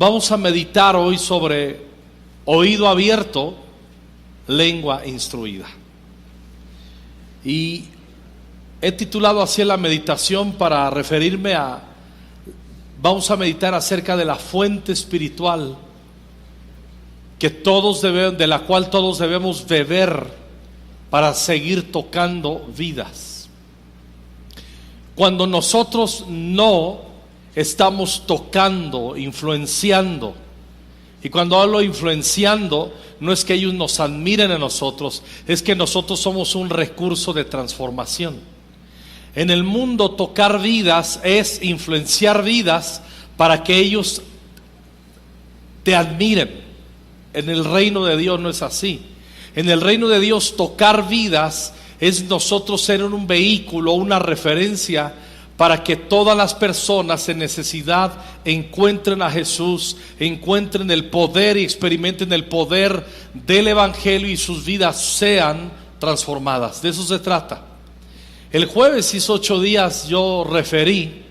Vamos a meditar hoy sobre oído abierto, lengua instruida. Y he titulado así la meditación para referirme vamos a meditar acerca de la fuente espiritual de la cual todos debemos beber para seguir tocando vidas. Cuando nosotros no estamos tocando, influenciando, y cuando hablo influenciando, no es que ellos nos admiren a nosotros, es que nosotros somos un recurso de transformación. En el mundo, tocar vidas es influenciar vidas para que ellos te admiren. En el reino de Dios no es así. En el reino de Dios, tocar vidas es nosotros ser un vehículo, una referencia para que todas las personas en necesidad encuentren a Jesús, encuentren el poder y experimenten el poder del Evangelio y sus vidas sean transformadas. De eso se trata. El jueves, hace 8 días, yo referí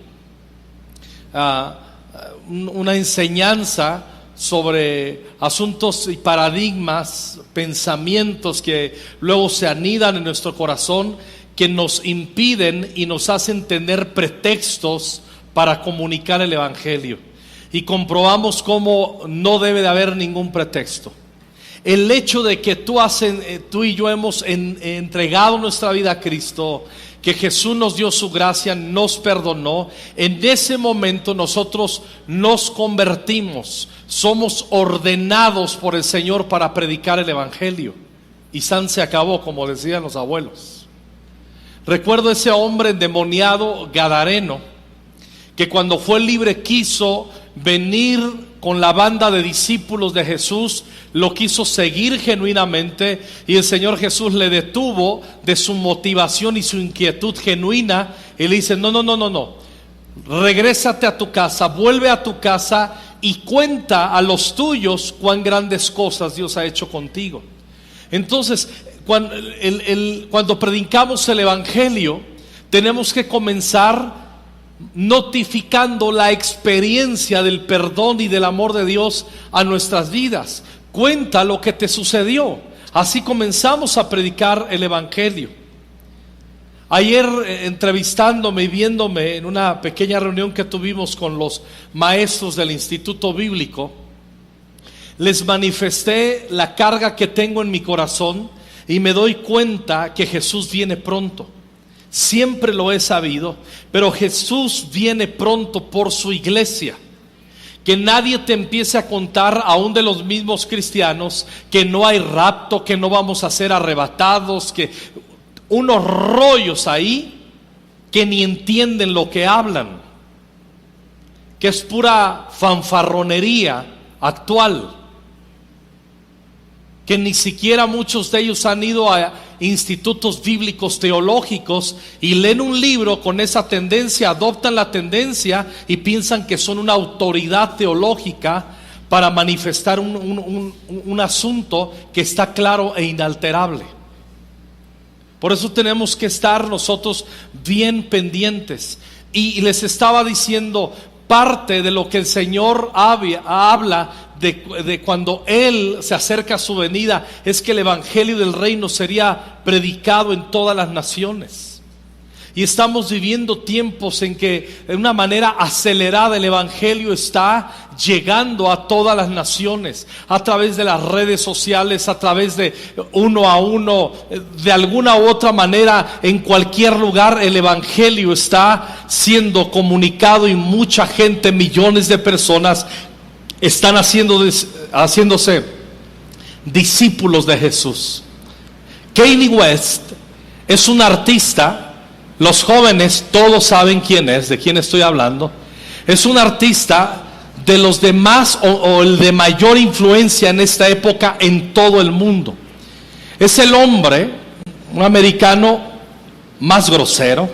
una enseñanza sobre asuntos y paradigmas, pensamientos que luego se anidan en nuestro corazón, que nos impiden y nos hacen tener pretextos para comunicar el Evangelio. Y comprobamos cómo no debe de haber ningún pretexto. El hecho de que tú y yo hemos entregado nuestra vida a Cristo, que Jesús nos dio su gracia, nos perdonó, en ese momento nosotros nos convertimos, somos ordenados por el Señor para predicar el Evangelio. Y san se acabó, como decían los abuelos. Recuerdo ese hombre endemoniado gadareno, que cuando fue libre quiso venir con la banda de discípulos de Jesús, lo quiso seguir genuinamente, y el Señor Jesús le detuvo de su motivación y su inquietud genuina, y le dice: no, regrésate a tu casa, vuelve a tu casa y cuenta a los tuyos cuán grandes cosas Dios ha hecho contigo. Entonces, cuando predicamos el Evangelio, tenemos que comenzar notificando la experiencia del perdón y del amor de Dios a nuestras vidas. Cuenta lo que te sucedió. Así comenzamos a predicar el Evangelio. Ayer, entrevistándome y viéndome en una pequeña reunión que tuvimos con los maestros del Instituto Bíblico, les manifesté la carga que tengo en mi corazón y me doy cuenta que Jesús viene pronto. Siempre lo he sabido, pero Jesús viene pronto por su iglesia. Que nadie te empiece a contar, aún de los mismos cristianos, que no hay rapto, que no vamos a ser arrebatados, que unos rollos ahí que ni entienden lo que hablan, que es pura fanfarronería actual, que ni siquiera muchos de ellos han ido a institutos bíblicos teológicos y leen un libro con esa tendencia, adoptan la tendencia y piensan que son una autoridad teológica para manifestar un asunto que está claro e inalterable. Por eso tenemos que estar nosotros bien pendientes. Y les estaba diciendo, parte de lo que el Señor habla de cuando Él se acerca a su venida es que el Evangelio del Reino sería predicado en todas las naciones. Y estamos viviendo tiempos en que de una manera acelerada el Evangelio está llegando a todas las naciones, a través de las redes sociales, a través de uno a uno, de alguna u otra manera, en cualquier lugar el Evangelio está siendo comunicado y mucha gente, millones de personas están haciéndose discípulos de Jesús. Kanye West es un artista. Los jóvenes todos saben quién es, de quién estoy hablando. Es un artista de los de más o el de mayor influencia en esta época en todo el mundo. Es el hombre, un americano más grosero,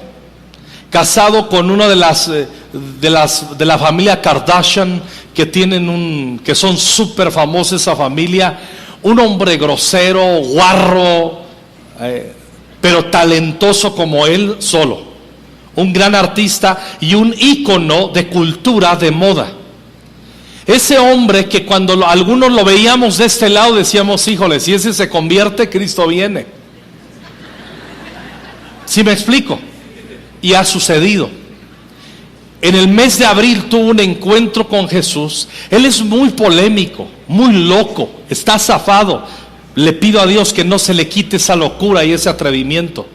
casado con una de la familia Kardashian, que son súper famosos esa familia. Un hombre grosero, guarro, pero talentoso como él solo, un gran artista y un ícono de cultura, de moda. Ese hombre que cuando algunos lo veíamos de este lado decíamos, híjole, si ese se convierte, Cristo viene. ¿Sí me explico? Y ha sucedido. En el mes de abril tuvo un encuentro con Jesús. Él es muy polémico, muy loco, está zafado. Le pido a Dios que no se le quite esa locura y ese atrevimiento.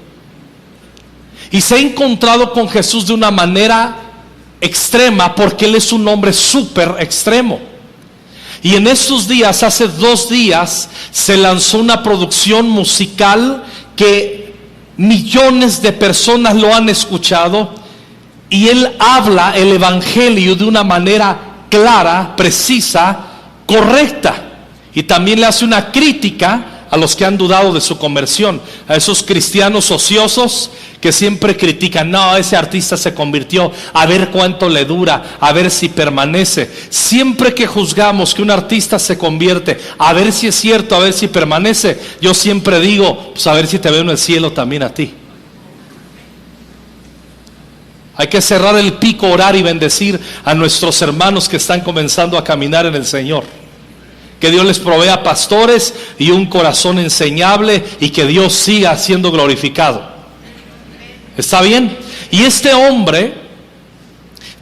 Y se ha encontrado con Jesús de una manera extrema, porque Él es un hombre súper extremo. Y en estos días, hace 2 días, se lanzó una producción musical que millones de personas lo han escuchado. Y Él habla el evangelio de una manera clara, precisa, correcta. Y también le hace una crítica a los que han dudado de su conversión, a esos cristianos ociosos que siempre critican, no, ese artista se convirtió, a ver cuánto le dura, a ver si permanece. Siempre que juzgamos que un artista se convierte, a ver si es cierto, a ver si permanece, yo siempre digo, pues a ver si te veo en el cielo también a ti. Hay que cerrar el pico, orar y bendecir a nuestros hermanos que están comenzando a caminar en el Señor. Que Dios les provea pastores y un corazón enseñable, y que Dios siga siendo glorificado. ¿Está bien? Y este hombre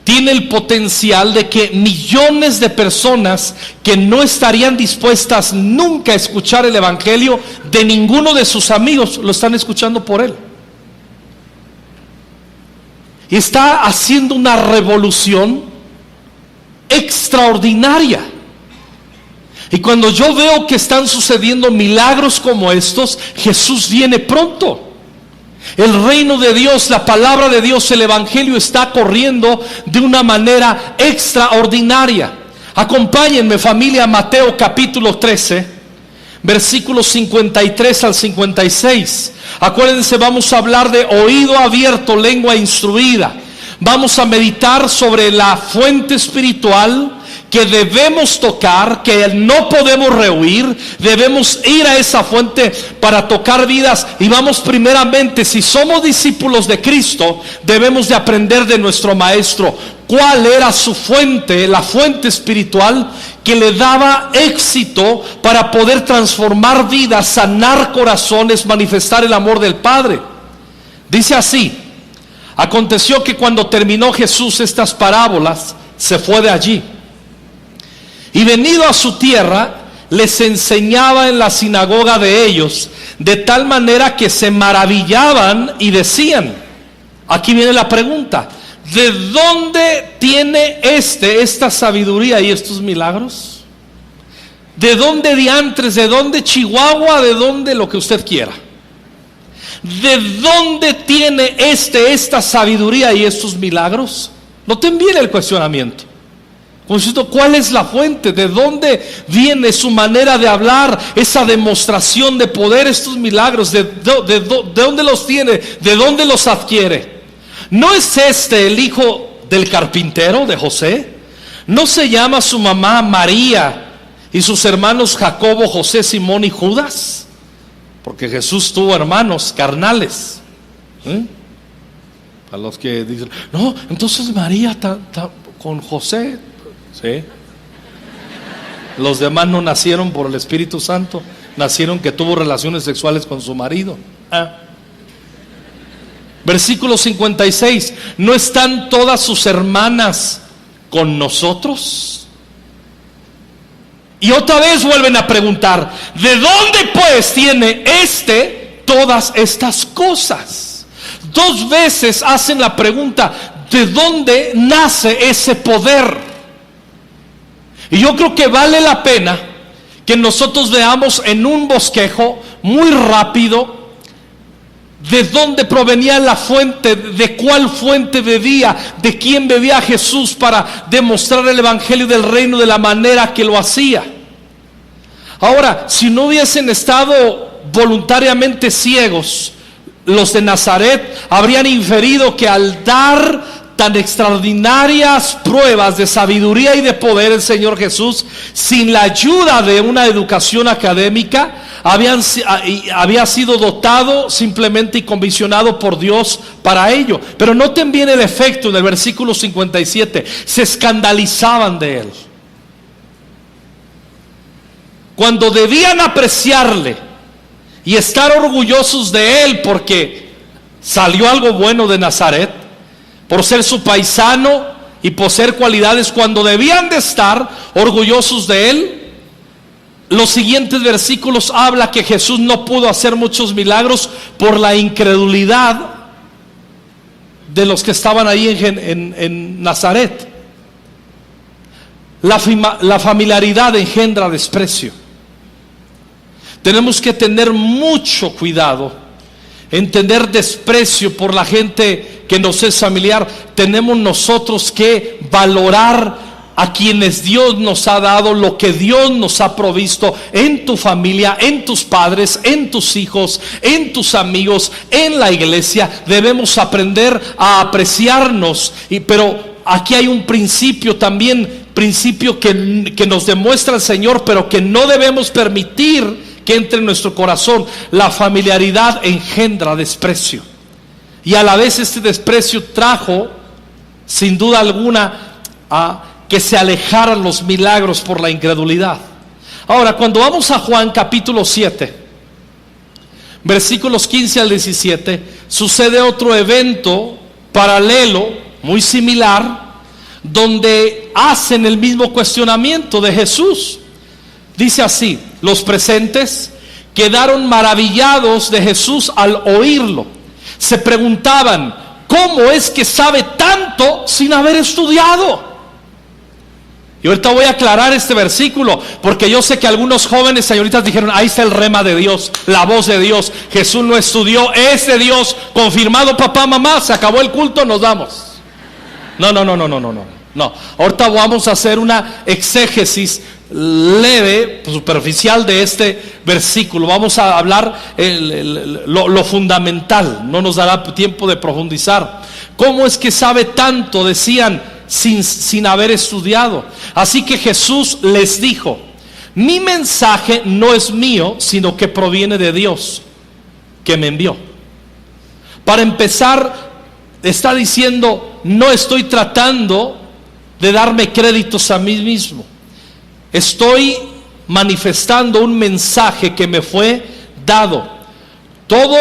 tiene el potencial de que millones de personas que no estarían dispuestas nunca a escuchar el evangelio de ninguno de sus amigos, lo están escuchando por él. Y está haciendo una revolución extraordinaria. Y cuando yo veo que están sucediendo milagros como estos, Jesús viene pronto. El reino de Dios, la palabra de Dios, el evangelio está corriendo de una manera extraordinaria. Acompáñenme, familia, a Mateo capítulo 13, versículos 53 al 56. Acuérdense, vamos a hablar de oído abierto, lengua instruida. Vamos a meditar sobre la fuente espiritual que debemos tocar, que no podemos rehuir. Debemos ir a esa fuente para tocar vidas. Y vamos primeramente, si somos discípulos de Cristo, debemos de aprender de nuestro maestro cuál era su fuente, la fuente espiritual que le daba éxito para poder transformar vidas, sanar corazones, manifestar el amor del Padre. Dice así: aconteció que cuando terminó Jesús estas parábolas, se fue de allí, y venido a su tierra, les enseñaba en la sinagoga de ellos, de tal manera que se maravillaban y decían, aquí viene la pregunta, ¿de dónde tiene esta sabiduría y estos milagros? ¿De dónde diantres? ¿De dónde Chihuahua? ¿De dónde lo que usted quiera? ¿De dónde tiene esta sabiduría y estos milagros? Noten bien el cuestionamiento. ¿Cuál es la fuente? ¿De dónde viene su manera de hablar? Esa demostración de poder, estos milagros, ¿de dónde los tiene? ¿De dónde los adquiere? ¿No es el hijo del carpintero, de José? ¿No se llama su mamá María y sus hermanos Jacobo, José, Simón y Judas? Porque Jesús tuvo hermanos carnales. A los que dicen, no, entonces María está con José. ¿Sí? Los demás no nacieron por el Espíritu Santo, nacieron que tuvo relaciones sexuales con su marido. Versículo 56: ¿no están todas sus hermanas con nosotros? Y otra vez vuelven a preguntar, ¿de dónde pues tiene todas estas cosas? 2 veces hacen la pregunta, ¿de dónde nace ese poder? Y yo creo que vale la pena que nosotros veamos en un bosquejo muy rápido de dónde provenía la fuente, de cuál fuente bebía, de quién bebía Jesús para demostrar el evangelio del reino de la manera que lo hacía. Ahora, si no hubiesen estado voluntariamente ciegos, los de Nazaret habrían inferido que al dar tan extraordinarias pruebas de sabiduría y de poder el Señor Jesús, sin la ayuda de una educación académica, había sido dotado simplemente y comisionado por Dios para ello. Pero noten bien el efecto en el versículo 57: se escandalizaban de él. cuando debían apreciarle y estar orgullosos de él porque salió algo bueno de Nazaret, por ser su paisano y poseer cualidades, cuando debían de estar orgullosos de él, los siguientes versículos habla que Jesús no pudo hacer muchos milagros por la incredulidad de los que estaban ahí en Nazaret. La familiaridad engendra desprecio. Tenemos que tener mucho cuidado en tener desprecio por la gente que nos es familiar. Tenemos nosotros que valorar a quienes Dios nos ha dado, lo que Dios nos ha provisto en tu familia, en tus padres, en tus hijos, en tus amigos, en la iglesia. Debemos aprender a apreciarnos, pero aquí hay un principio también, principio que nos demuestra el Señor, pero que no debemos permitir que entre en nuestro corazón. La familiaridad engendra desprecio, y a la vez este desprecio trajo, sin duda alguna, a que se alejaran los milagros por la incredulidad. Ahora, cuando vamos a Juan capítulo 7, versículos 15 al 17, sucede otro evento paralelo, muy similar, donde hacen el mismo cuestionamiento de Jesús. Dice así: los presentes quedaron maravillados de Jesús al oírlo. Se preguntaban, ¿cómo es que sabe tanto sin haber estudiado? Y ahorita voy a aclarar este versículo, porque yo sé que algunos jóvenes señoritas dijeron: ahí está el rema de Dios, la voz de Dios. Jesús no estudió, es de Dios, confirmado, papá, mamá, se acabó el culto, nos vamos. No. Ahorita vamos a hacer una exégesis leve, superficial de este versículo. Vamos a hablar lo fundamental, no nos dará tiempo de profundizar. ¿Cómo es que sabe tanto? Decían, sin haber estudiado. Así que Jesús les dijo: mi mensaje no es mío, sino que proviene de Dios, que me envió. Para empezar, está diciendo: no estoy tratando de darme créditos a mí mismo. Estoy manifestando un mensaje que me fue dado. Todo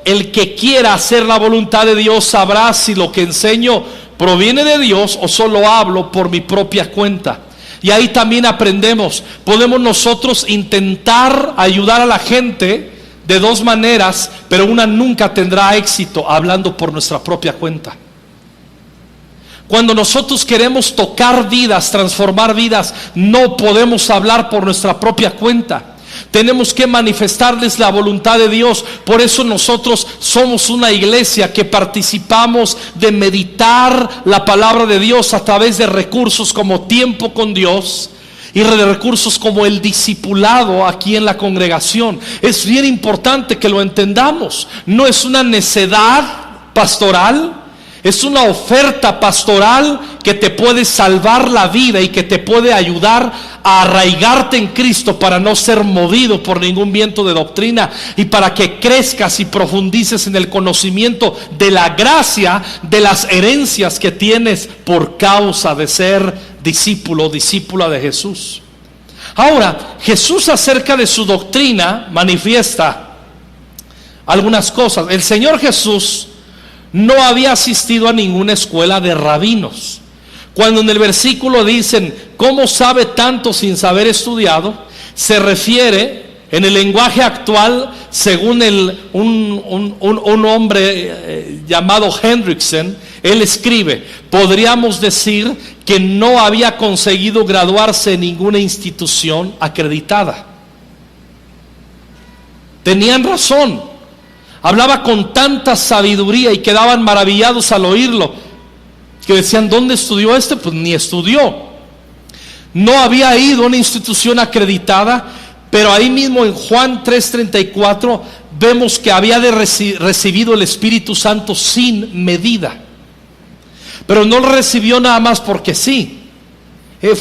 el que quiera hacer la voluntad de Dios sabrá si lo que enseño proviene de Dios o solo hablo por mi propia cuenta. Y ahí también aprendemos, podemos nosotros intentar ayudar a la gente de dos maneras, pero una nunca tendrá éxito hablando por nuestra propia cuenta. Cuando nosotros queremos tocar vidas, transformar vidas, no podemos hablar por nuestra propia cuenta. Tenemos que manifestarles la voluntad de Dios. Por eso nosotros somos una iglesia que participamos de meditar la palabra de Dios a través de recursos como tiempo con Dios y de recursos como el discipulado aquí en la congregación. Es bien importante que lo entendamos. No es una necedad pastoral, es una oferta pastoral que te puede salvar la vida y que te puede ayudar a arraigarte en Cristo para no ser movido por ningún viento de doctrina, y para que crezcas y profundices en el conocimiento de la gracia, de las herencias que tienes por causa de ser discípulo o discípula de Jesús. Ahora, Jesús acerca de su doctrina manifiesta algunas cosas. El Señor Jesús no había asistido a ninguna escuela de rabinos. Cuando en el versículo dicen: ¿cómo sabe tanto sin saber estudiado?, se refiere en el lenguaje actual, según un hombre llamado Hendrickson. Él escribe: podríamos decir que no había conseguido graduarse en ninguna institución acreditada. Tenían razón. Hablaba con tanta sabiduría y quedaban maravillados al oírlo, que decían: ¿dónde estudió este? Pues ni estudió. No había ido a una institución acreditada. Pero ahí mismo en Juan 3:34 vemos que había recibido el Espíritu Santo sin medida. Pero no lo recibió nada más porque sí.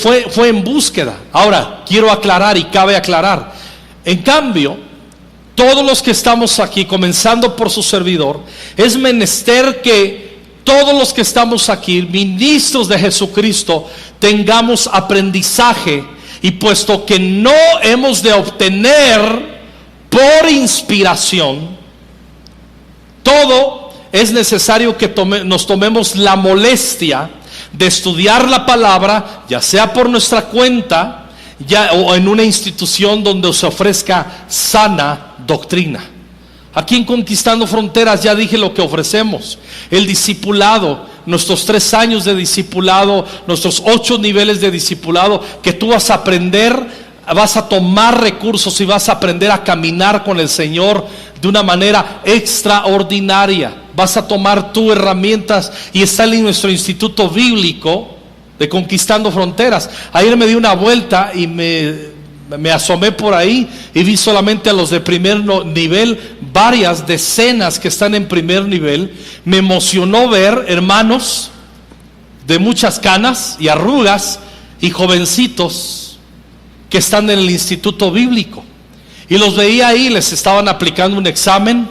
Fue en búsqueda. Ahora, quiero aclarar, y cabe aclarar, en cambio, todos los que estamos aquí, comenzando por su servidor, es menester que todos los que estamos aquí, ministros de Jesucristo, tengamos aprendizaje Y puesto que no hemos de obtener por inspiración, todo es necesario que nos tomemos la molestia de estudiar la palabra, ya sea por nuestra cuenta, o en una institución donde se ofrezca sana doctrina. Aquí en Conquistando Fronteras ya dije lo que ofrecemos: el discipulado, nuestros 3 años de discipulado, nuestros 8 niveles de discipulado, que tú vas a aprender, vas a tomar recursos y vas a aprender a caminar con el Señor de una manera extraordinaria. Vas a tomar tus herramientas, y está en nuestro instituto bíblico de Conquistando Fronteras. Ayer me di una vuelta y me asomé por ahí y vi solamente a los de primer nivel, varias decenas que están en primer nivel. Me emocionó ver hermanos de muchas canas y arrugas y jovencitos que están en el instituto bíblico, y los veía ahí, les estaban aplicando un examen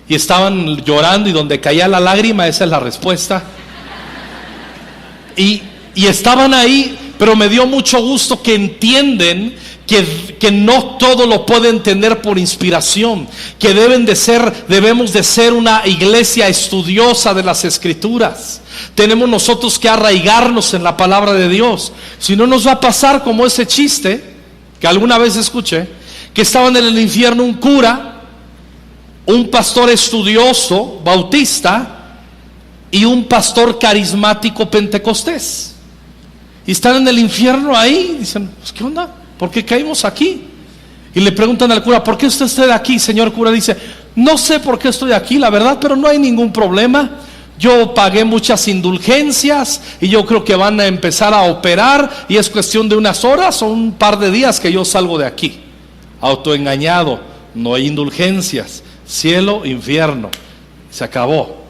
y estaban llorando, y donde caía la lágrima, esa es la respuesta. Y estaban ahí, pero me dio mucho gusto que entienden que no todo lo pueden tener por inspiración, que debemos de ser una iglesia estudiosa de las Escrituras. Tenemos nosotros que arraigarnos en la palabra de Dios, si no nos va a pasar como ese chiste que alguna vez escuché, que estaban en el infierno un cura, un pastor estudioso bautista y un pastor carismático pentecostés, y están en el infierno ahí. Dicen, pues, ¿qué onda? ¿Por qué caímos aquí? Y le preguntan al cura, ¿por qué usted está aquí, señor cura? Dice, no sé por qué estoy aquí, la verdad, pero no hay ningún problema. Yo pagué muchas indulgencias y yo creo que van a empezar a operar, y es cuestión de unas horas o un par de días que yo salgo de aquí. Autoengañado, no hay indulgencias, cielo, infierno, se acabó.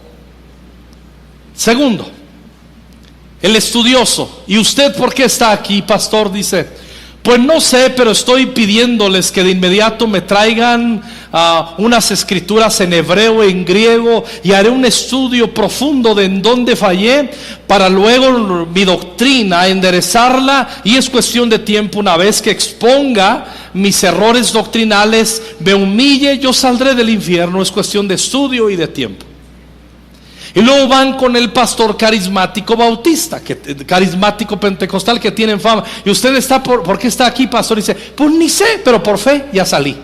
Segundo, el estudioso. ¿Y usted por qué está aquí, pastor? Dice, pues no sé, pero estoy pidiéndoles que de inmediato me traigan unas escrituras en hebreo e en griego, y haré un estudio profundo de en dónde fallé, para luego mi doctrina enderezarla, y es cuestión de tiempo. Una vez que exponga mis errores doctrinales, me humille, yo saldré del infierno. Es cuestión de estudio y de tiempo. Y luego van con el pastor carismático bautista, carismático pentecostal, que tienen fama. Y usted está ¿por qué está aquí, pastor? Y dice, pues ni sé, pero por fe ya salí.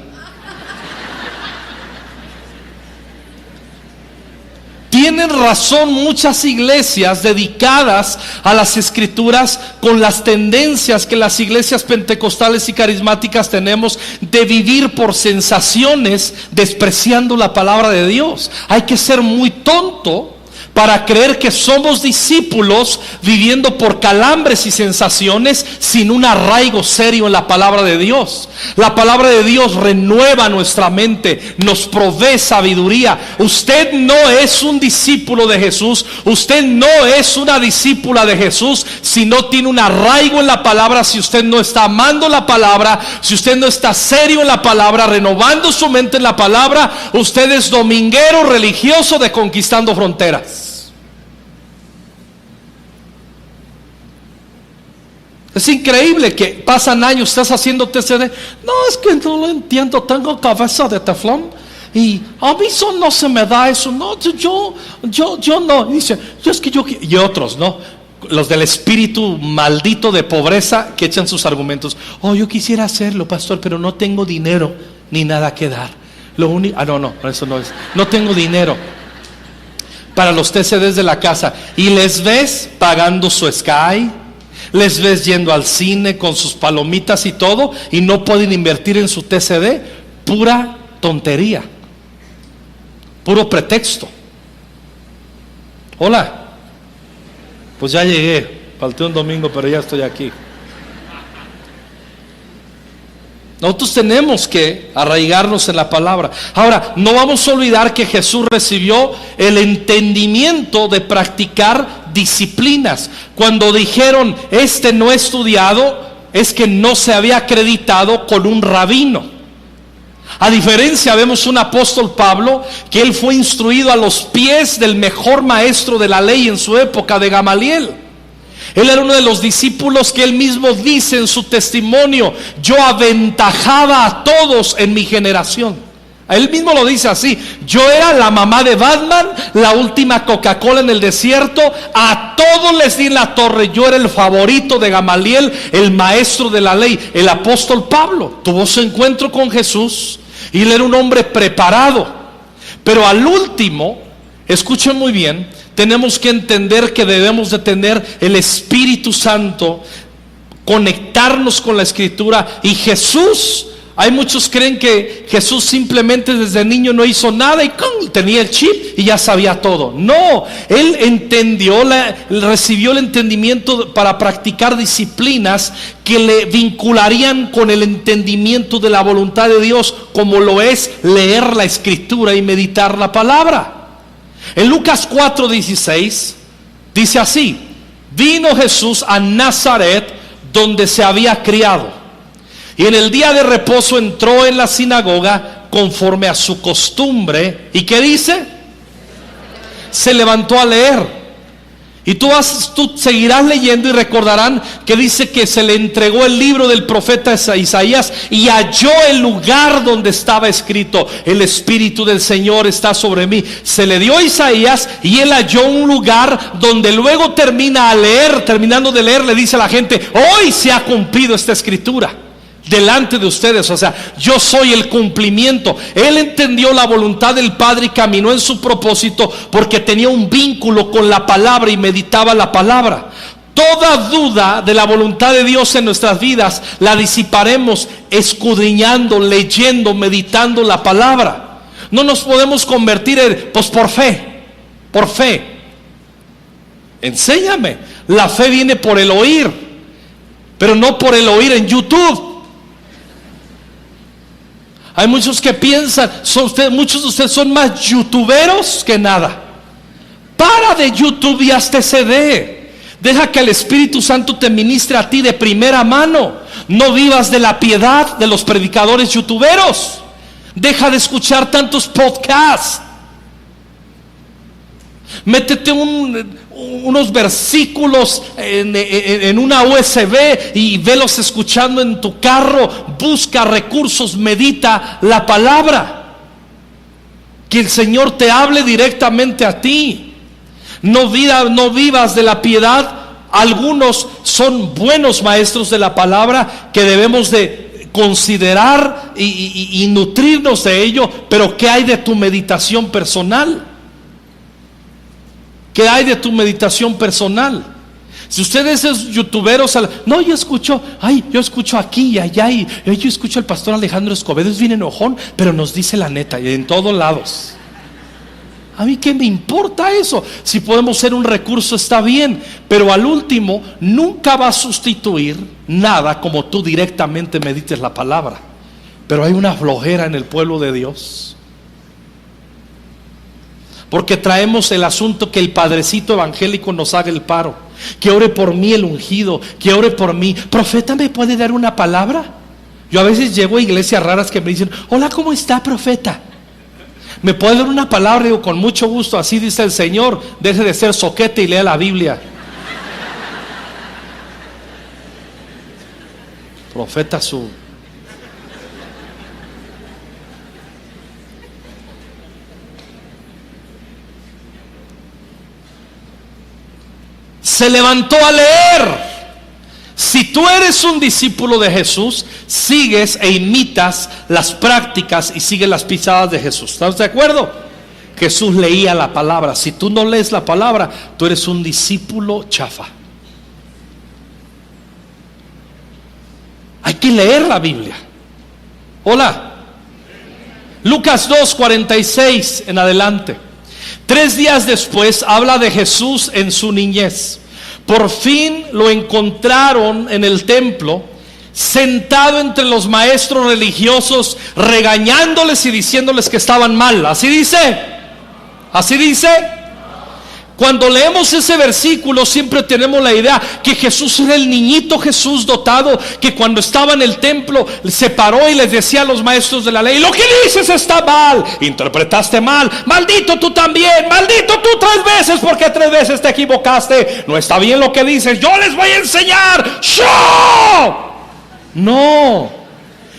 Tienen razón muchas iglesias dedicadas a las Escrituras, con las tendencias que las iglesias pentecostales y carismáticas tenemos de vivir por sensaciones, despreciando la palabra de Dios. Hay que ser muy tonto para creer que somos discípulos viviendo por calambres y sensaciones, sin un arraigo serio en la palabra de Dios. La palabra de Dios renueva nuestra mente, nos provee sabiduría. Usted no es un discípulo de Jesús, usted no es una discípula de Jesús si no tiene un arraigo en la palabra, si usted no está amando la palabra, si usted no está serio en la palabra, renovando su mente en la palabra. Usted es dominguero religioso de Conquistando Fronteras. Es increíble que pasan años, estás haciendo TCD. No, es que no lo entiendo, tengo cabeza de teflón y a mí eso no se me da eso. No, yo no. Dice, es que yo, y otros, ¿no? Los del espíritu maldito de pobreza, que echan sus argumentos. Oh, yo quisiera hacerlo, pastor, pero no tengo dinero ni nada que dar. Lo único, no, eso no es. No tengo dinero para los TCDs de la casa. Y les ves pagando su Sky, les ves yendo al cine con sus palomitas y todo, y no pueden invertir en su TCD. Pura tontería, puro pretexto. Hola, pues ya llegué, falté un domingo, pero ya estoy aquí. Nosotros tenemos que arraigarnos en la palabra. Ahora, no vamos a olvidar que Jesús recibió el entendimiento de practicar disciplinas. Cuando dijeron, no he estudiado, es que no se había acreditado con un rabino. A diferencia, vemos un apóstol Pablo, que él fue instruido a los pies del mejor maestro de la ley en su época, de Gamaliel. Él era uno de los discípulos que él mismo dice en su testimonio: yo aventajaba a todos en mi generación. Él mismo lo dice así: yo era la mamá de Batman, la última Coca-Cola en el desierto, a todos les di en la torre. Yo era el favorito de Gamaliel, el maestro de la ley. El apóstol Pablo tuvo su encuentro con Jesús y él era un hombre preparado. Pero al último, escuchen muy bien, tenemos que entender que debemos de tener el Espíritu Santo, conectarnos con la Escritura. Y Jesús, hay muchos creen que Jesús simplemente desde niño no hizo nada y tenía el chip y ya sabía todo. No, él entendió, recibió el entendimiento para practicar disciplinas que le vincularían con el entendimiento de la voluntad de Dios, como lo es leer la Escritura y meditar la palabra. En Lucas 4:16 dice así: vino Jesús a Nazaret, donde se había criado, y en el día de reposo entró en la sinagoga conforme a su costumbre. ¿Y qué dice? Se levantó a leer. Y tú seguirás leyendo y recordarán que dice que se le entregó el libro del profeta Isaías y halló el lugar donde estaba escrito: el Espíritu del Señor está sobre mí. Se le dio a Isaías y él halló un lugar donde luego terminando de leer, le dice a la gente: hoy se ha cumplido esta escritura delante de ustedes. O sea, yo soy el cumplimiento. Él entendió la voluntad del Padre y caminó en su propósito porque tenía un vínculo con la palabra y meditaba la palabra. Toda duda de la voluntad de Dios en nuestras vidas la disiparemos escudriñando, leyendo, meditando la palabra. No nos podemos convertir en, pues por fe. Enséñame. La fe viene por el oír, pero no por el oír en YouTube. Hay muchos que piensan, muchos de ustedes son más youtuberos que nada. Para de YouTube y hazte CD. Deja que el Espíritu Santo te ministre a ti de primera mano. No vivas de la piedad de los predicadores youtuberos. Deja de escuchar tantos podcasts. Métete unos versículos en una USB y velos escuchando en tu carro. Busca recursos, medita la palabra. Que el Señor te hable directamente a ti. No vivas de la piedad. Algunos son buenos maestros de la palabra que debemos de considerar y nutrirnos de ello. Pero ¿qué hay de tu meditación personal? ¿Qué hay de tu meditación personal? Si ustedes son youtuberos, no, yo escucho aquí y allá, y yo escucho al pastor Alejandro Escobedo, es bien enojón, pero nos dice la neta, y en todos lados. A mí qué me importa eso. Si podemos ser un recurso, está bien, pero al último nunca va a sustituir nada como tú directamente medites la palabra. Pero hay una flojera en el pueblo de Dios, porque traemos el asunto que el padrecito evangélico nos haga el paro, que ore por mí el ungido, que ore por mí. Profeta, ¿me puede dar una palabra? Yo a veces llego a iglesias raras que me dicen: hola, ¿cómo está, profeta? ¿Me puede dar una palabra? Digo, con mucho gusto, así dice el Señor. Deje de ser soquete y lea la Biblia. Profeta su... Se levantó a leer. Si tú eres un discípulo de Jesús, sigues e imitas las prácticas y sigues las pisadas de Jesús. ¿Estás de acuerdo? Jesús leía la palabra. Si tú no lees la palabra, tú eres un discípulo chafa. Hay que leer la Biblia. Hola. Lucas 2:46 en adelante. 3 días después habla de Jesús en su niñez. Por fin lo encontraron en el templo, sentado entre los maestros religiosos, regañándoles y diciéndoles que estaban mal. ¿Así dice? ¿Así dice? Cuando leemos ese versículo siempre tenemos la idea que Jesús era el niñito Jesús dotado, que cuando estaba en el templo se paró y les decía a los maestros de la ley: lo que dices está mal, interpretaste mal, maldito tú también, maldito tú 3 veces porque 3 veces te equivocaste, no está bien lo que dices, yo les voy a enseñar. ¡Yo! No.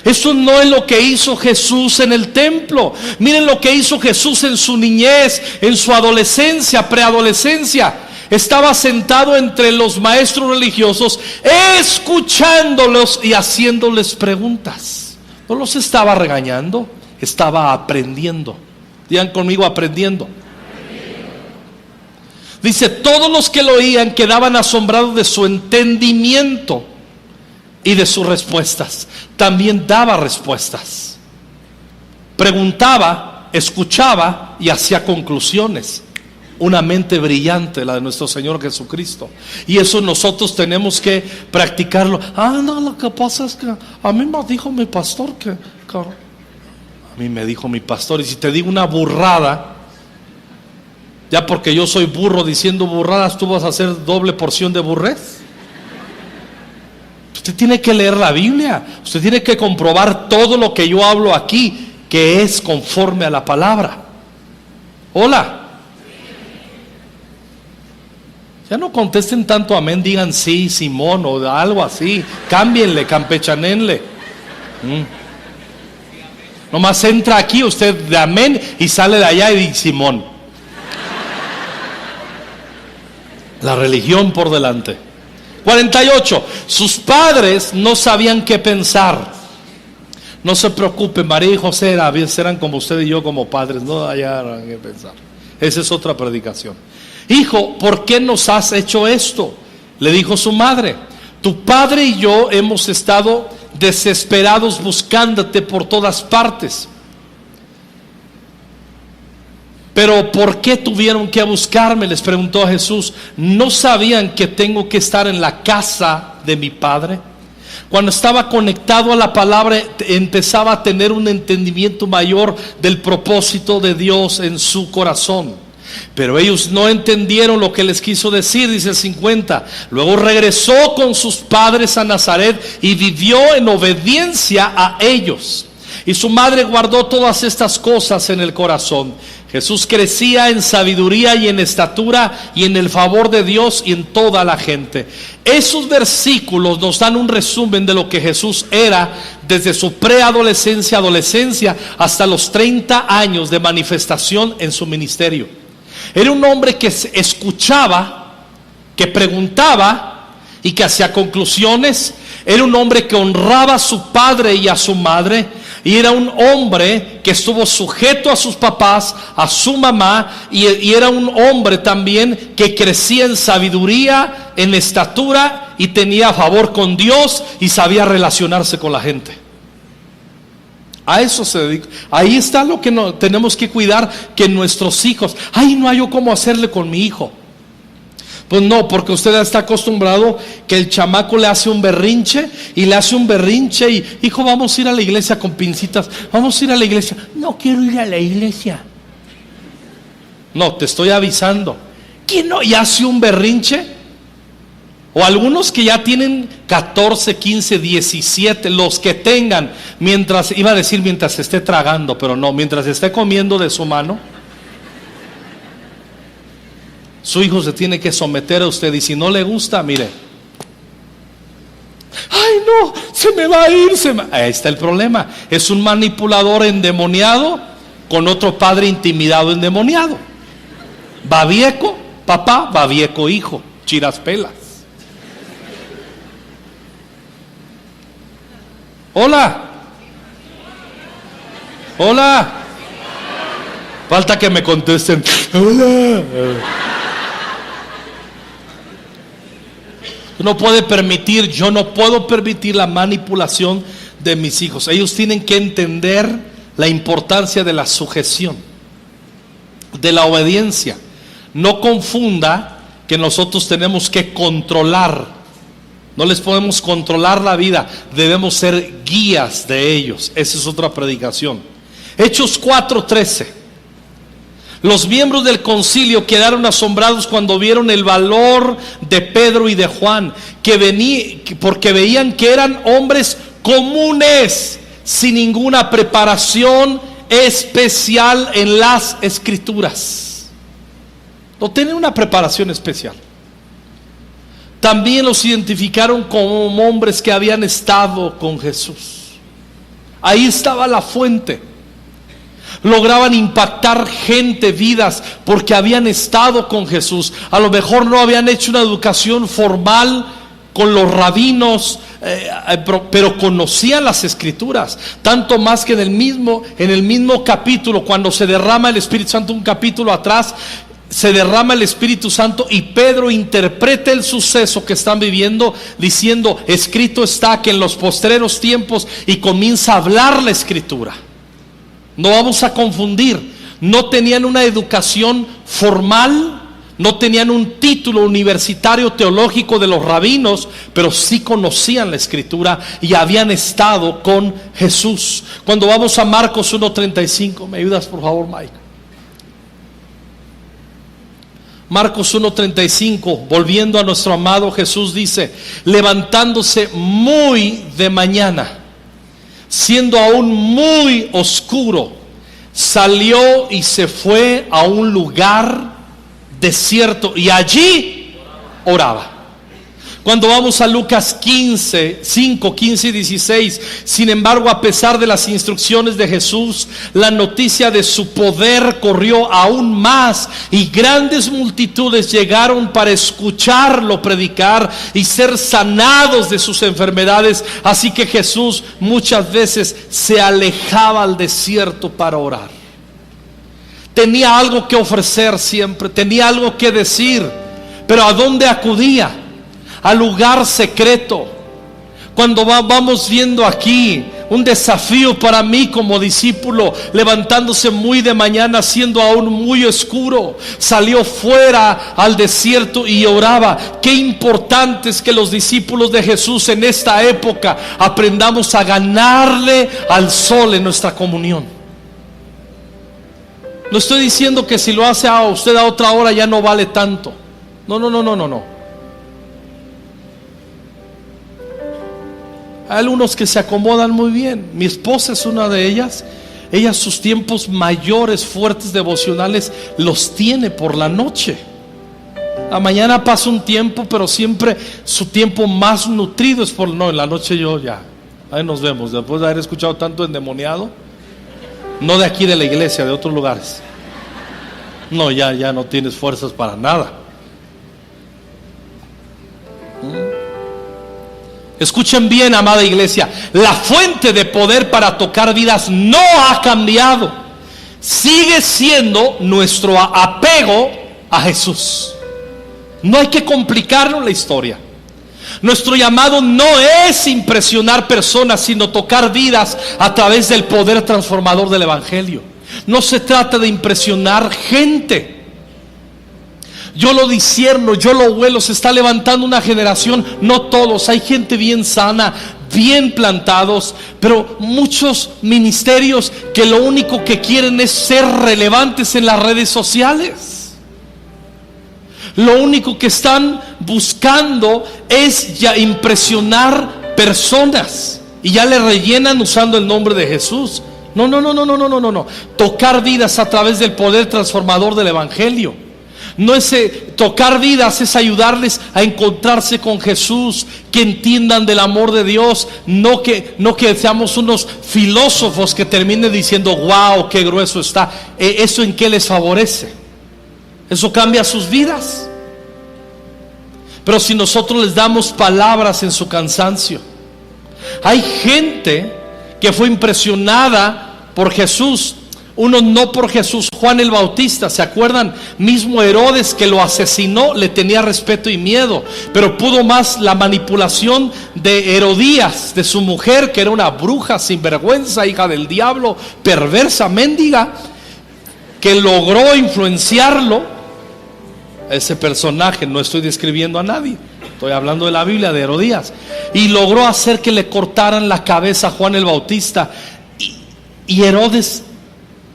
Eso no es lo que hizo Jesús en el templo. Miren lo que hizo Jesús en su niñez, en su adolescencia, preadolescencia. Estaba sentado entre los maestros religiosos, escuchándolos y haciéndoles preguntas. No los estaba regañando, estaba aprendiendo. Digan conmigo: aprendiendo. Dice: todos los que lo oían quedaban asombrados de su entendimiento y de sus respuestas. También daba respuestas, preguntaba, escuchaba y hacía conclusiones. Una mente brillante, la de nuestro Señor Jesucristo. Y eso nosotros tenemos que practicarlo. No, lo que pasa es que a mí me dijo mi pastor que a mí me dijo mi pastor. Y si te digo una burrada, ya porque yo soy burro diciendo burradas, ¿tú vas a hacer doble porción de burrez? Usted tiene que leer la Biblia. Usted tiene que comprobar todo lo que yo hablo aquí, que es conforme a la palabra. Hola. Ya no contesten tanto amén, digan sí, Simón o algo así. Cámbienle, campechanenle. Nomás entra aquí usted de amén y sale de allá y dice Simón. La religión por delante. 48. Sus padres no sabían qué pensar. No se preocupen, María y José eran como usted y yo como padres, no hallaron qué pensar. Esa es otra predicación. Hijo, ¿por qué nos has hecho esto? Le dijo su madre: tu padre y yo hemos estado desesperados buscándote por todas partes. Pero ¿por qué tuvieron que buscarme?, les preguntó a Jesús. ¿No sabían que tengo que estar en la casa de mi Padre? Cuando estaba conectado a la palabra, empezaba a tener un entendimiento mayor del propósito de Dios en su corazón. Pero ellos no entendieron lo que les quiso decir, dice el 50. Luego regresó con sus padres a Nazaret y vivió en obediencia a ellos. Y su madre guardó todas estas cosas en el corazón. Jesús crecía en sabiduría y en estatura y en el favor de Dios y en toda la gente. Esos versículos nos dan un resumen de lo que Jesús era desde su preadolescencia, adolescencia, hasta los 30 años de manifestación en su ministerio. Era un hombre que escuchaba, que preguntaba y que hacía conclusiones. Era un hombre que honraba a su padre y a su madre. Y era un hombre que estuvo sujeto a sus papás, a su mamá. Y era un hombre también que crecía en sabiduría, en estatura, y tenía favor con Dios y sabía relacionarse con la gente. A eso se dedica. Ahí está lo que tenemos que cuidar, que nuestros hijos, no hay yo cómo hacerle con mi hijo. Pues no, porque usted está acostumbrado que el chamaco le hace un berrinche y hijo, vamos a ir a la iglesia con pincitas, vamos a ir a la iglesia. No quiero ir a la iglesia. No, te estoy avisando. ¿Quién no? Y hace un berrinche. O algunos que ya tienen 14, 15, 17, los que tengan, mientras esté tragando, pero no, mientras esté comiendo de su mano, su hijo se tiene que someter a usted. Y si no le gusta, mire, no, se me va a ir, ahí está el problema. Es un manipulador endemoniado con otro padre intimidado endemoniado. Babieco papá, babieco hijo, chiraspelas. Hola. Hola. Falta que me contesten. Hola. Yo no puedo permitir la manipulación de mis hijos. Ellos tienen que entender la importancia de la sujeción, de la obediencia. No confunda que nosotros tenemos que controlar. No les podemos controlar la vida, debemos ser guías de ellos. Esa es otra predicación. Hechos 4:13. Los miembros del concilio quedaron asombrados cuando vieron el valor de Pedro y de Juan, porque veían que eran hombres comunes, sin ninguna preparación especial en las Escrituras. No tienen una preparación especial. También los identificaron como hombres que habían estado con Jesús. Ahí estaba la fuente. Lograban impactar gente, vidas, porque habían estado con Jesús. A lo mejor no habían hecho una educación formal con los rabinos, pero conocían las Escrituras. Tanto más que en el mismo capítulo, cuando se derrama el Espíritu Santo, un capítulo atrás, se derrama el Espíritu Santo y Pedro interpreta el suceso que están viviendo diciendo: escrito está que en los postreros tiempos, y comienza a hablar la Escritura. No vamos a confundir. No tenían una educación formal, no tenían un título universitario teológico de los rabinos, pero sí conocían la Escritura y habían estado con Jesús. Cuando vamos a Marcos 1:35, ¿me ayudas por favor, Mike? Marcos 1:35, volviendo a nuestro amado Jesús, dice: levantándose muy de mañana, siendo aún muy oscuro, salió y se fue a un lugar desierto y allí oraba. Cuando vamos a Lucas 5, 15 y 16, sin embargo, a pesar de las instrucciones de Jesús, la noticia de su poder corrió aún más y grandes multitudes llegaron para escucharlo predicar y ser sanados de sus enfermedades. Así que Jesús muchas veces se alejaba al desierto para orar. Tenía algo que ofrecer siempre, tenía algo que decir, pero ¿a dónde acudía? Al lugar secreto. Cuando vamos viendo aquí un desafío para mí como discípulo, levantándose muy de mañana, siendo aún muy oscuro, salió fuera al desierto y oraba. Qué importante es que los discípulos de Jesús en esta época aprendamos a ganarle al sol en nuestra comunión. No estoy diciendo que si lo hace a usted a otra hora ya no vale tanto. No. Hay algunos que se acomodan muy bien. Mi esposa es una de ellas. Ella sus tiempos mayores, fuertes, devocionales los tiene por la noche. La mañana pasa un tiempo, pero siempre su tiempo más nutrido es en la noche. Yo ya, ahí nos vemos. Después de haber escuchado tanto endemoniado, no de aquí de la iglesia, de otros lugares. No, ya no tienes fuerzas para nada. Escuchen bien, amada iglesia, la fuente de poder para tocar vidas no ha cambiado. Sigue siendo nuestro apego a Jesús. No hay que complicarnos la historia. Nuestro llamado no es impresionar personas, sino tocar vidas a través del poder transformador del Evangelio. No se trata de impresionar gente. Yo lo discierno, yo lo huelo. Se está levantando una generación, no todos, hay gente bien sana, bien plantados, pero muchos ministerios que lo único que quieren es ser relevantes en las redes sociales. Lo único que están buscando es ya impresionar personas y ya le rellenan usando el nombre de Jesús. No. Tocar vidas a través del poder transformador del Evangelio. No es tocar vidas, es ayudarles a encontrarse con Jesús, que entiendan del amor de Dios, no que seamos unos filósofos que terminen diciendo: wow, qué grueso está. ¿Eso en qué les favorece? Eso cambia sus vidas. Pero si nosotros les damos palabras en su cansancio, hay gente que fue impresionada por Jesús. Uno no por Jesús. Juan el Bautista, ¿se acuerdan? Mismo Herodes que lo asesinó le tenía respeto y miedo, pero pudo más la manipulación de Herodías, de su mujer, que era una bruja sinvergüenza, hija del diablo, perversa, mendiga, que logró influenciarlo. Ese personaje, no estoy describiendo a nadie, estoy hablando de la Biblia, de Herodías, y logró hacer que le cortaran la cabeza a Juan el Bautista. Y Herodes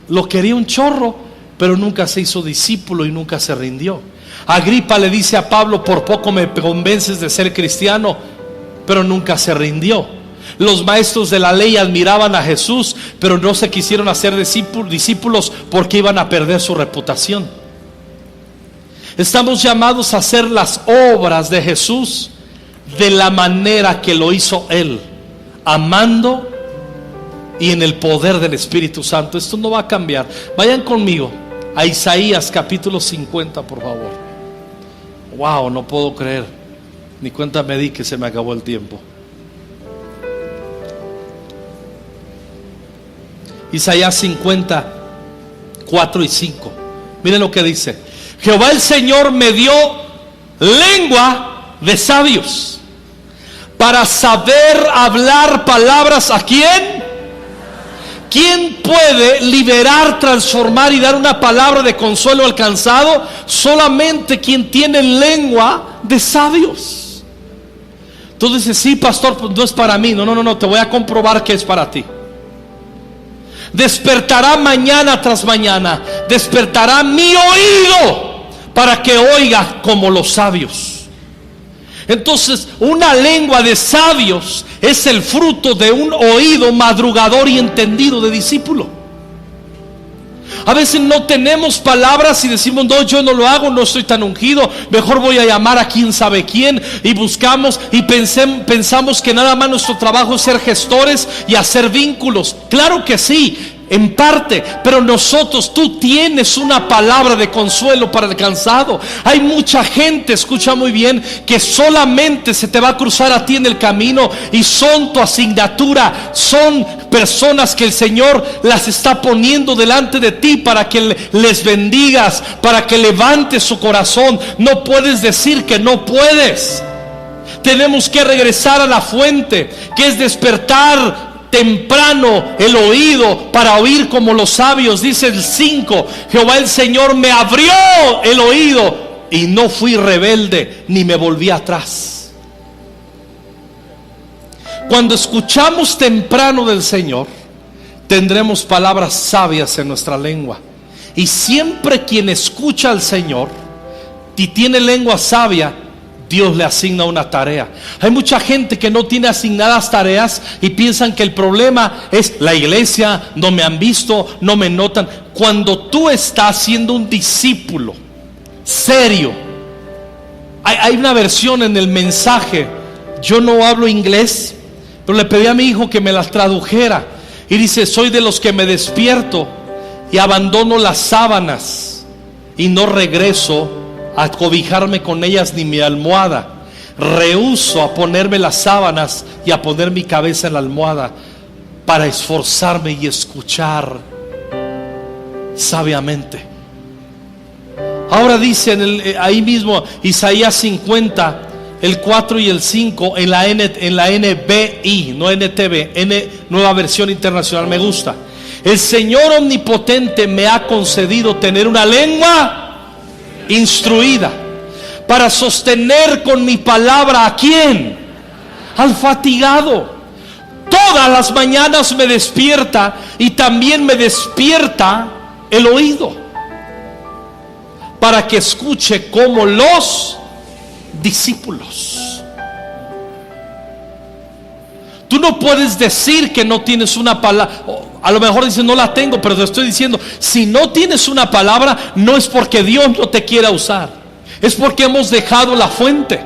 lo quería un chorro, pero nunca se hizo discípulo y nunca se rindió. Agripa le dice a Pablo: por poco me convences de ser cristiano, pero nunca se rindió. Los maestros de la ley admiraban a Jesús, pero no se quisieron hacer discípulos porque iban a perder su reputación. Estamos llamados a hacer las obras de Jesús de la manera que lo hizo Él, amando y en el poder del Espíritu Santo. Esto no va a cambiar. Vayan conmigo a Isaías capítulo 50, por favor. Wow, no puedo creer, ni cuenta me di que se me acabó el tiempo. Isaías 50, 4 y 5. Miren lo que dice: Jehová el Señor me dio lengua de sabios, para saber hablar palabras. ¿A quién? ¿Quién puede liberar, transformar y dar una palabra de consuelo al cansado? Solamente quien tiene lengua de sabios. Tú dices: sí, pastor, pues no es para mí. No, te voy a comprobar que es para ti. Despertará mañana tras mañana, despertará mi oído para que oiga como los sabios. Entonces, una lengua de sabios es el fruto de un oído madrugador y entendido de discípulo. A veces no tenemos palabras y decimos: no, yo no lo hago, no estoy tan ungido, mejor voy a llamar a quién sabe quién. Y buscamos y pensamos que nada más nuestro trabajo es ser gestores y hacer vínculos. Claro que sí, en parte, pero tú tienes una palabra de consuelo para el cansado. Hay mucha gente, escucha muy bien, que solamente se te va a cruzar a ti en el camino y son tu asignatura, son personas que el Señor las está poniendo delante de ti para que les bendigas, para que levantes su corazón. No puedes decir que no puedes. Tenemos que regresar a la fuente, que es despertar temprano el oído para oír como los sabios. Dice el 5: Jehová el Señor me abrió el oído y no fui rebelde ni me volví atrás. Cuando escuchamos temprano del Señor, tendremos palabras sabias en nuestra lengua. Y siempre quien escucha al Señor y tiene lengua sabia, Dios le asigna una tarea. Hay mucha gente que no tiene asignadas tareas y piensan que el problema es la iglesia, no me han visto, no me notan. Cuando tú estás siendo un discípulo serio, hay una versión en el mensaje. Yo no hablo inglés, pero le pedí a mi hijo que me las tradujera. Y dice: soy de los que me despierto y abandono las sábanas y no regreso a cobijarme con ellas ni mi almohada. Rehúso a ponerme las sábanas y a poner mi cabeza en la almohada para esforzarme y escuchar sabiamente. Ahora dice ahí mismo Isaías 50, el 4 y el 5 en la NBI, no NTV, nueva versión internacional, me gusta. El Señor omnipotente me ha concedido tener una lengua instruida, para sostener con mi palabra ¿a quién? Al fatigado. Todas las mañanas me despierta y también me despierta el oído, para que escuche como los discípulos. Tú no puedes decir que no tienes una palabra. A lo mejor dices: no la tengo, pero te estoy diciendo, si no tienes una palabra, no es porque Dios no te quiera usar, es porque hemos dejado la fuente.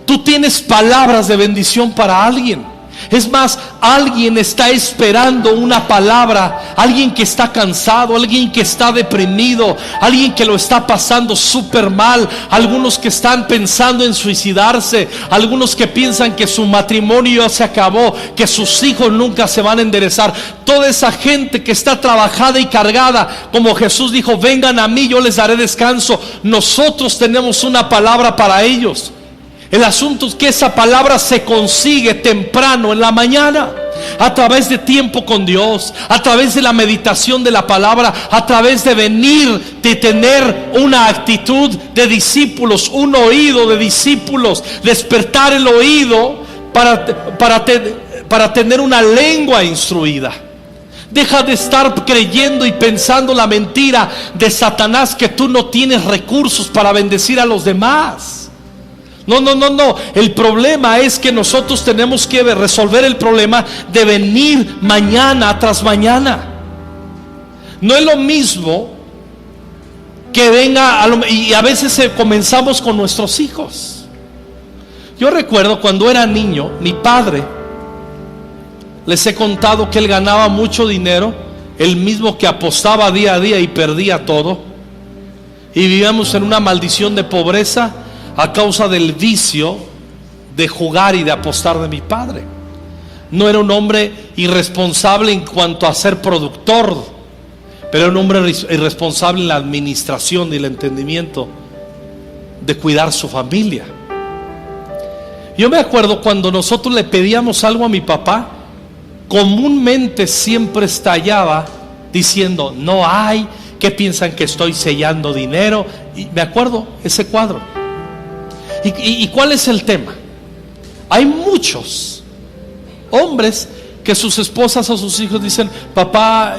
Tú tienes palabras de bendición para alguien. Es más, alguien está esperando una palabra. Alguien que está cansado, alguien que está deprimido, alguien que lo está pasando súper mal. Algunos que están pensando en suicidarse, algunos que piensan que su matrimonio ya se acabó, que sus hijos nunca se van a enderezar. Toda esa gente que está trabajada y cargada, como Jesús dijo: vengan a mí, yo les daré descanso. Nosotros tenemos una palabra para ellos. El asunto es que esa palabra se consigue temprano en la mañana, a través de tiempo con Dios, a través de la meditación de la palabra, a través de venir, de tener una actitud de discípulos, un oído de discípulos, despertar el oído para tener una lengua instruida. Deja de estar creyendo y pensando la mentira de Satanás que tú no tienes recursos para bendecir a los demás. No. El problema es que nosotros tenemos que resolver el problema de venir mañana tras mañana. No es lo mismo que venga y a veces comenzamos con nuestros hijos. Yo recuerdo cuando era niño, mi padre, les he contado que él ganaba mucho dinero, el mismo que apostaba día a día y perdía todo, y vivíamos en una maldición de pobreza a causa del vicio de jugar y de apostar de mi padre. No era un hombre irresponsable en cuanto a ser productor, pero era un hombre irresponsable en la administración y el entendimiento de cuidar su familia. Yo me acuerdo cuando nosotros le pedíamos algo a mi papá, comúnmente siempre estallaba diciendo: no hay, ¿qué piensan que estoy sellando dinero? Y me acuerdo ese cuadro. ¿Y cuál es el tema? Hay muchos hombres que sus esposas o sus hijos dicen: papá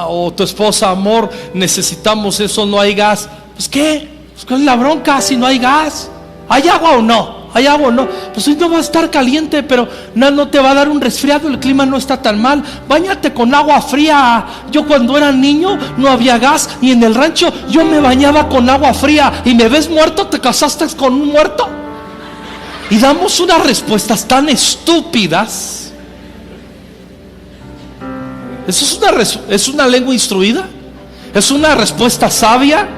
o tu esposa, amor, necesitamos eso, no hay gas. Pues ¿qué? Pues ¿cuál es la bronca si no hay gas? ¿Hay agua o no? ¿Hay agua o no? Pues hoy no va a estar caliente, pero no te va a dar un resfriado, el clima no está tan mal. Báñate con agua fría. Yo cuando era niño no había gas y en el rancho yo me bañaba con agua fría. ¿Y me ves muerto? ¿Te casaste con un muerto? Y damos unas respuestas tan estúpidas. ¿Eso es una lengua instruida? ¿Es una respuesta sabia?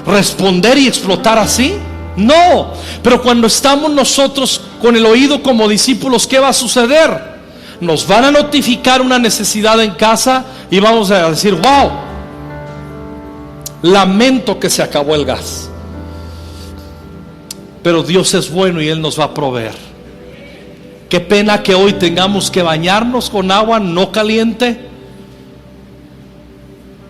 ¿Responder y explotar así? No, pero cuando estamos nosotros con el oído como discípulos, ¿qué va a suceder? Nos van a notificar una necesidad en casa y vamos a decir: wow, lamento que se acabó el gas, pero Dios es bueno y Él nos va a proveer. Qué pena que hoy tengamos que bañarnos con agua no caliente,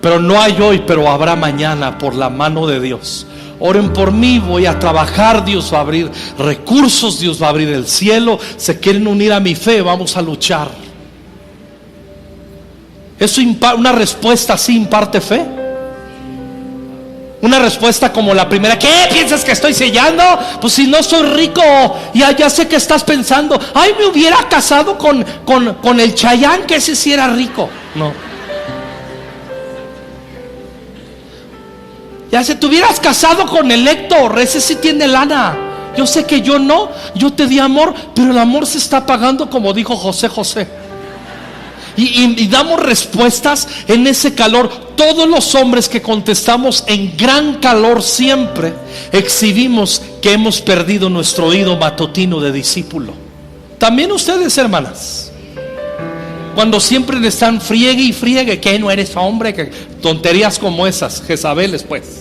pero no hay hoy, pero habrá mañana por la mano de Dios. Oren por mí, voy a trabajar, Dios va a abrir recursos, Dios va a abrir el cielo. Se quieren unir a mi fe, vamos a luchar. Eso una respuesta así imparte fe. Una respuesta como la primera: ¿qué piensas que estoy sellando? Pues si no soy rico. Ya sé que estás pensando: ay, me hubiera casado con el Chayán, que ese sí era rico. No. Ya, si te hubieras casado con el Héctor, ese sí tiene lana. Yo sé que yo no, yo te di amor, pero el amor se está pagando, como dijo José. Y damos respuestas en ese calor. Todos los hombres que contestamos en gran calor siempre exhibimos que hemos perdido nuestro oído matutino de discípulo. También ustedes, hermanas, cuando siempre le están friegue y friegue, que no eres hombre, que tonterías como esas, Jezabeles pues.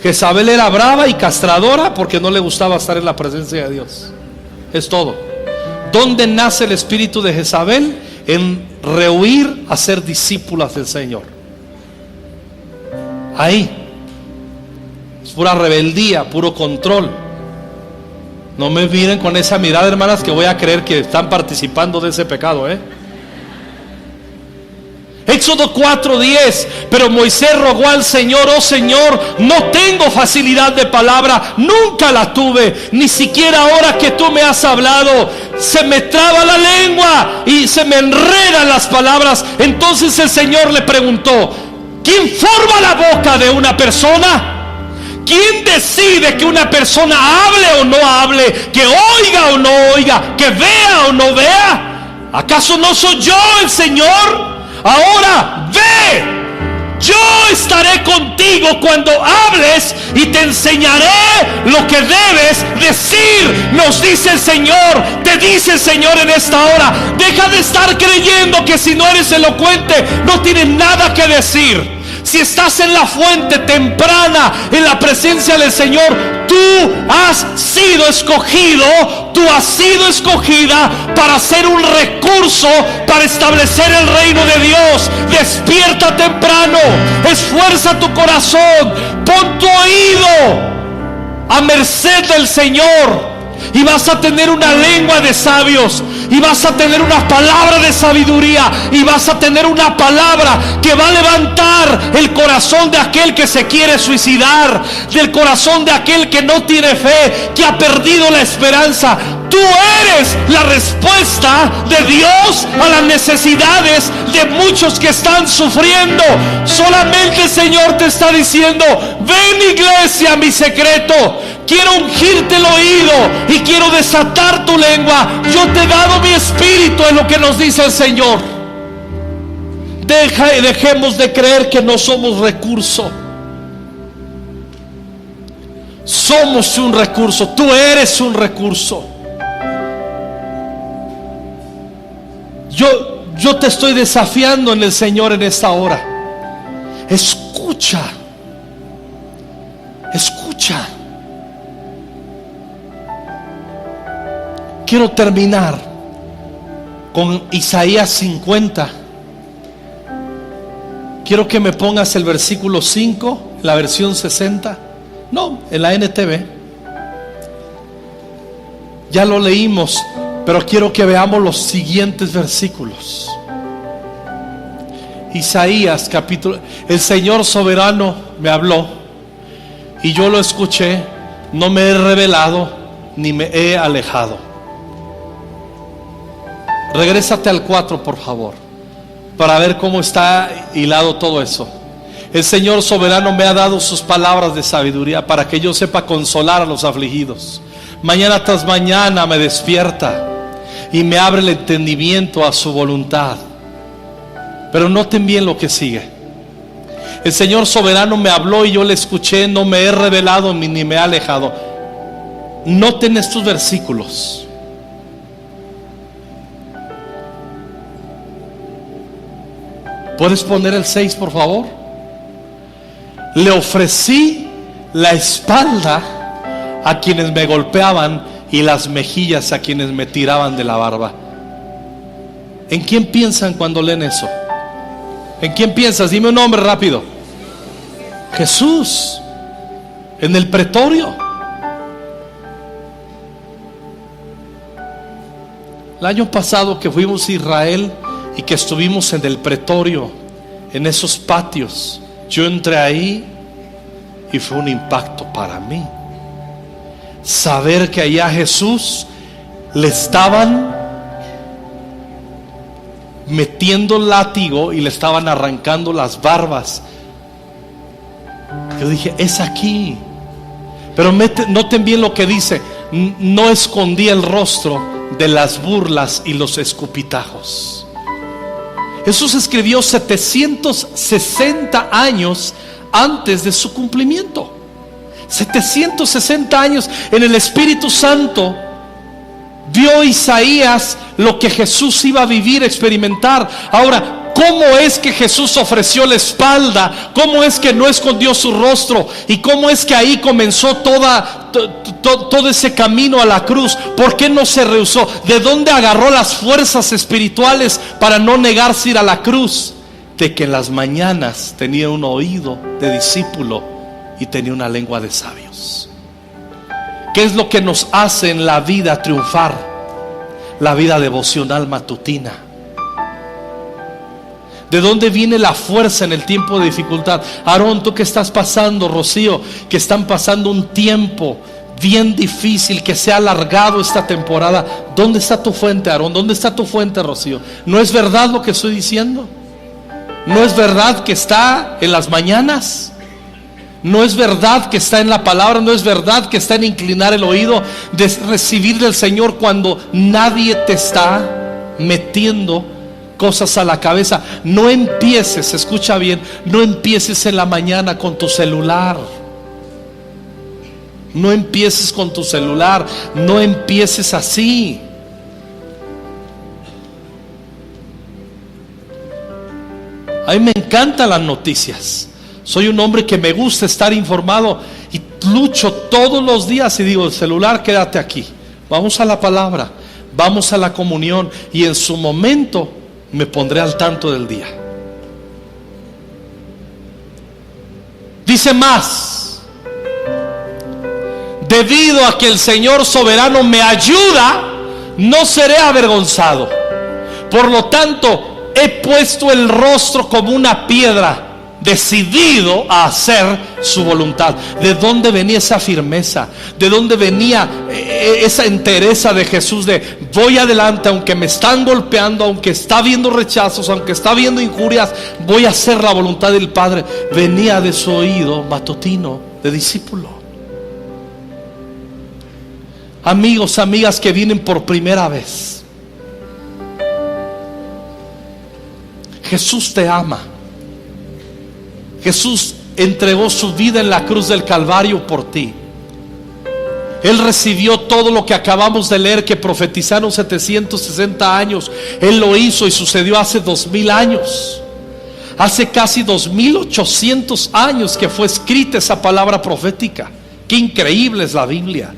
Jezabel era brava y castradora porque no le gustaba estar en la presencia de Dios. Es todo. ¿Dónde nace el espíritu de Jezabel? En rehuir a ser discípulas del Señor. Ahí es pura rebeldía, puro control. No me miren con esa mirada, hermanas, que voy a creer que están participando de ese pecado, Éxodo 4:10. Pero Moisés rogó al Señor: oh Señor, no tengo facilidad de palabra, nunca la tuve, ni siquiera ahora que tú me has hablado. Se me traba la lengua y se me enredan las palabras. Entonces el Señor le preguntó: ¿quién forma la boca de una persona? ¿Quién decide que una persona hable o no hable, que oiga o no oiga, que vea o no vea? ¿Acaso no soy yo el Señor? Ahora ve, yo estaré contigo cuando hables y te enseñaré lo que debes decir, nos dice el Señor. Te dice el Señor en esta hora: deja de estar creyendo que si no eres elocuente no tienes nada que decir. Si estás en la fuente temprana, en la presencia del Señor, tú has sido escogido, tú has sido escogida para ser un recurso para establecer el reino de Dios. Despierta temprano, esfuerza tu corazón, pon tu oído a merced del Señor y vas a tener una lengua de sabios, y vas a tener una palabra de sabiduría, y vas a tener una palabra que va a levantar el corazón de aquel que se quiere suicidar, del corazón de aquel que no tiene fe, que ha perdido la esperanza. Tú eres la respuesta de Dios a las necesidades de muchos que están sufriendo. Solamente el Señor te está diciendo: ven, iglesia, a mi secreto. Quiero ungirte el oído y quiero desatar tu lengua. Yo te he dado mi espíritu, es lo que nos dice el Señor. Dejemos de creer que no somos recurso. Somos un recurso. Tú eres un recurso. Yo te estoy desafiando en el Señor en esta hora. Escucha. Escucha. Quiero terminar con Isaías 50. Quiero que me pongas el versículo 5, la versión 60. No, en la NTV. Ya lo leímos, pero quiero que veamos los siguientes versículos. Isaías capítulo. El Señor soberano me habló y yo lo escuché. No me he revelado ni me he alejado. Regrésate al 4, por favor, para ver cómo está hilado todo eso. El Señor soberano me ha dado sus palabras de sabiduría para que yo sepa consolar a los afligidos. Mañana tras mañana me despierta y me abre el entendimiento a su voluntad. Pero noten bien lo que sigue. El Señor soberano me habló y yo le escuché. No me he revelado ni me he alejado. Noten estos versículos. ¿Puedes poner el 6, por favor? Le ofrecí la espalda a quienes me golpeaban y las mejillas a quienes me tiraban de la barba. ¿En quién piensan cuando leen eso? ¿En quién piensas? Dime un nombre rápido. Jesús. En el pretorio. El año pasado que fuimos a Israel y que estuvimos en el pretorio, en esos patios, yo entré ahí y fue un impacto para mí. Saber que allá a Jesús le estaban metiendo látigo y le estaban arrancando las barbas. Yo dije, es aquí. Pero noten bien lo que dice: no escondí el rostro de las burlas y los escupitajos. Jesús escribió 760 años antes de su cumplimiento. 760 años en el Espíritu Santo. Vio Isaías lo que Jesús iba a vivir, experimentar. Ahora, ¿cómo es que Jesús ofreció la espalda? ¿Cómo es que no escondió su rostro? ¿Y cómo es que ahí comenzó todo ese camino a la cruz? ¿Por qué no se rehusó? ¿De dónde agarró las fuerzas espirituales para no negarse ir a la cruz? De que en las mañanas tenía un oído de discípulo y tenía una lengua de sabios. ¿Qué es lo que nos hace en la vida triunfar? La vida devocional matutina. ¿De dónde viene la fuerza en el tiempo de dificultad? Aarón, tú que estás pasando, Rocío, que están pasando un tiempo bien difícil, que se ha alargado esta temporada. ¿Dónde está tu fuente, Aarón? ¿Dónde está tu fuente, Rocío? ¿No es verdad lo que estoy diciendo? ¿No es verdad que está en las mañanas? ¿No es verdad que está en la palabra? ¿No es verdad que está en inclinar el oído, de recibir del Señor cuando nadie te está metiendo cosas a la cabeza? No empieces, escucha bien, no empieces en la mañana con tu celular. No empieces con tu celular, no empieces así. A mí me encantan las noticias. Soy un hombre que me gusta estar informado y lucho todos los días y digo, el celular, quédate aquí. Vamos a la palabra, vamos a la comunión y en su momento me pondré al tanto del día. Dice más. debido a que el Señor soberano me ayuda, no seré avergonzado. Por lo tanto, he puesto el rostro como una piedra, decidido a hacer su voluntad. ¿De dónde venía esa firmeza? ¿De dónde venía esa entereza de Jesús de voy adelante, aunque me están golpeando, aunque está habiendo rechazos, aunque está habiendo injurias, voy a hacer la voluntad del Padre? Venía de su oído matutino de discípulo. Amigos, amigas que vienen por primera vez, Jesús te ama. Jesús entregó su vida en la cruz del Calvario por ti. Él recibió todo lo que acabamos de leer, que profetizaron 760 años. Él lo hizo y sucedió hace 2000 años. Hace casi 2800 años que fue escrita esa palabra profética. Qué increíble es la Biblia.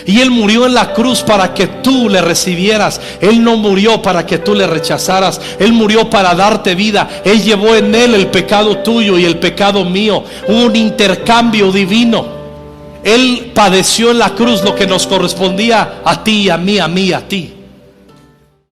Y Él murió en la cruz para que tú le recibieras. Él no murió para que tú le rechazaras. Él murió para darte vida. Él llevó en Él el pecado tuyo y el pecado mío. Hubo un intercambio divino. Él padeció en la cruz lo que nos correspondía a ti, a mí, a ti.